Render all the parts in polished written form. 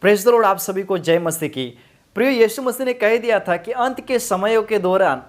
Praise the Lord. आप सभी को जय मसीह की। प्रिय, यीशु मसीह ने कह दिया था कि अंत के समयों के दौरान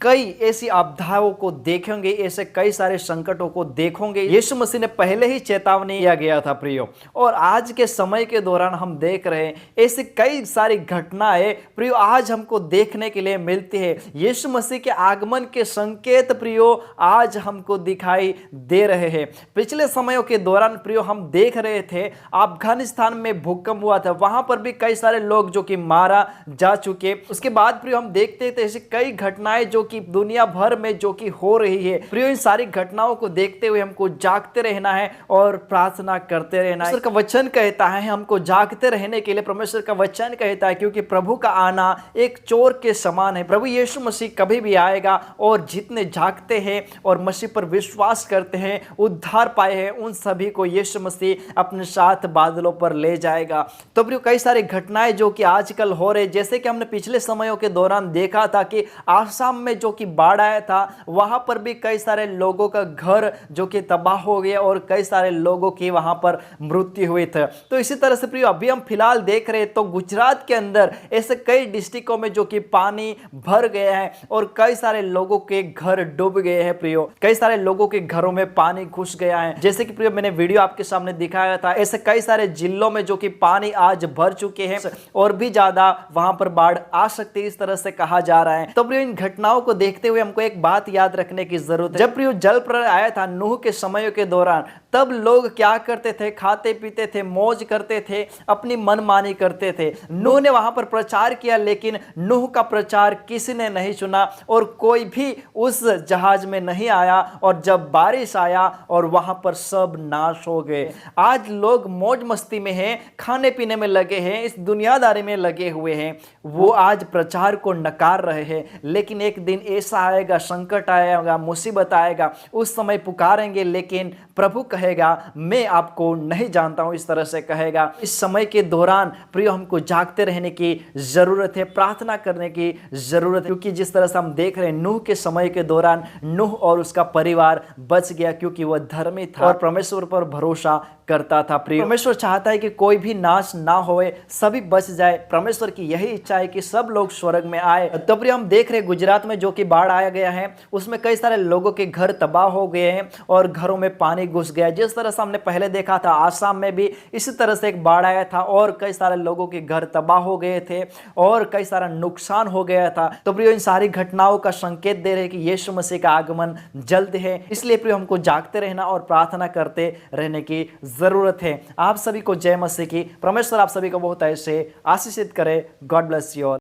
कई ऐसी आपदाओं को देखेंगे, ऐसे कई सारे संकटों को देखोगे। यीशु मसीह ने पहले ही चेतावनी दिया गया था प्रियो, और आज के समय के दौरान हम देख रहे हैं ऐसी कई सारी घटनाएं प्रियो आज हमको देखने के लिए मिलती है। यीशु मसीह के आगमन के संकेत प्रियो आज हमको दिखाई दे रहे हैं। पिछले समयों के दौरान प्रियो हम देख रहे थे अफगानिस्तान में भूकंप हुआ था, वहां पर भी कई सारे लोग जो कि मारा जा चुके। उसके बाद प्रियो हम देखते थे ऐसी कई घटनाएं जो कि दुनिया भर में जो कि हो रही है। प्रियो, इन सारी घटनाओं को देखते हुए हमको जागते रहना है और प्रार्थना करते रहना है। परमेश्वर का वचन कहता है हमको जागते रहने के लिए। परमेश्वर का वचन कहता है क्योंकि प्रभु का आना एक चोर के समान है। प्रभु यीशु मसीह कभी भी आएगा और जितने जागते हैं और मसीह पर विश्वास करते हैं, उद्धार पाए हैं, उन सभी को यीशु मसीह अपने साथ बादलों पर ले जाएगा। तो प्रियो, कई सारी घटनाएं जो कि आजकल हो रहे, जैसे कि हमने पिछले समयों के दौरान देखा था कि आसाम में जो कि बाढ़ आया था, वहां पर भी कई सारे लोगों का घर जो कि तबाह हो गया और कई सारे लोगों की वहां पर मृत्यु हुई थी। तो इसी तरह से प्रियो अभी हम फिलहाल देख रहे हैं तो गुजरात के अंदर ऐसे कई डिस्ट्रिक्टों में जो कि पानी भर गया है और कई सारे लोगों के घर डूब गए हैं। प्रियो, कई सारे लोगों के घरों में पानी घुस गया है। जैसे कि प्रियो मैंने वीडियो आपके सामने दिखाया था, ऐसे कई सारे जिलों में जो कि पानी आज भर चुके हैं और भी ज्यादा वहां पर बाढ़ आ सकती है, इस तरह से कहा जा रहा है। तो प्रियो, इन घटनाओं को देखते हुए हमको एक बात याद रखने की जरूरत है। जब प्रियो जल प्रलय आया था नूह के समयों के दौरान, तब लोग क्या करते थे? खाते पीते थे, मौज करते थे, अपनी मनमानी करते थे। नूह ने वहां पर प्रचार किया, लेकिन नूह का प्रचार किसी ने नहीं सुना और कोई भी उस जहाज में नहीं आया। और जब बारिश आया और वहां पर सब नाश हो गए। आज लोग मौज मस्ती में हैं, खाने पीने में लगे हैं, इस दुनियादारी में लगे हुए हैं। वो आज प्रचार को नकार रहे हैं, लेकिन एक दिन ऐसा आएगा, संकट आएगा, मुसीबत आएगा, उस समय पुकारेंगे, लेकिन प्रभु कहेगा मैं आपको नहीं जानता हूं, इस तरह से कहेगा। इस समय के दौरान प्रियो हमको जागते रहने की जरूरत है, प्रार्थना करने की जरूरत है, क्योंकि जिस तरह से हम देख रहे हैं नूह के समय के दौरान नूह और उसका परिवार बच गया क्योंकि वह धर्मी था और परमेश्वर पर भरोसा करता था। प्रिय, परमेश्वर चाहता है कि कोई भी नाश ना होए, सभी बच जाए। परमेश्वर की यही इच्छा है कि सब लोग स्वर्ग में आए। तो प्रिय, हम देख रहे गुजरात में जो कि बाढ़ आया गया है, उसमें कई सारे लोगों के घर तबाह हो गए हैं और घरों में पानी घुस गया। जिस तरह से हमने पहले देखा था आसाम में भी इसी तरह से एक बाढ़ आया था और कई सारे लोगों के घर तबाह हो गए थे और कई सारा नुकसान हो गया था। तो प्रिय, इन सारी घटनाओं का संकेत दे रहे कि यीशु मसीह का आगमन जल्द है। इसलिए प्रिय, हमको जागते रहना और प्रार्थना करते रहने की जरूरत है। आप सभी को जय मसीह की। परमेश्वर आप सभी को बहुत ऐसे आशीषित करे। God bless you all.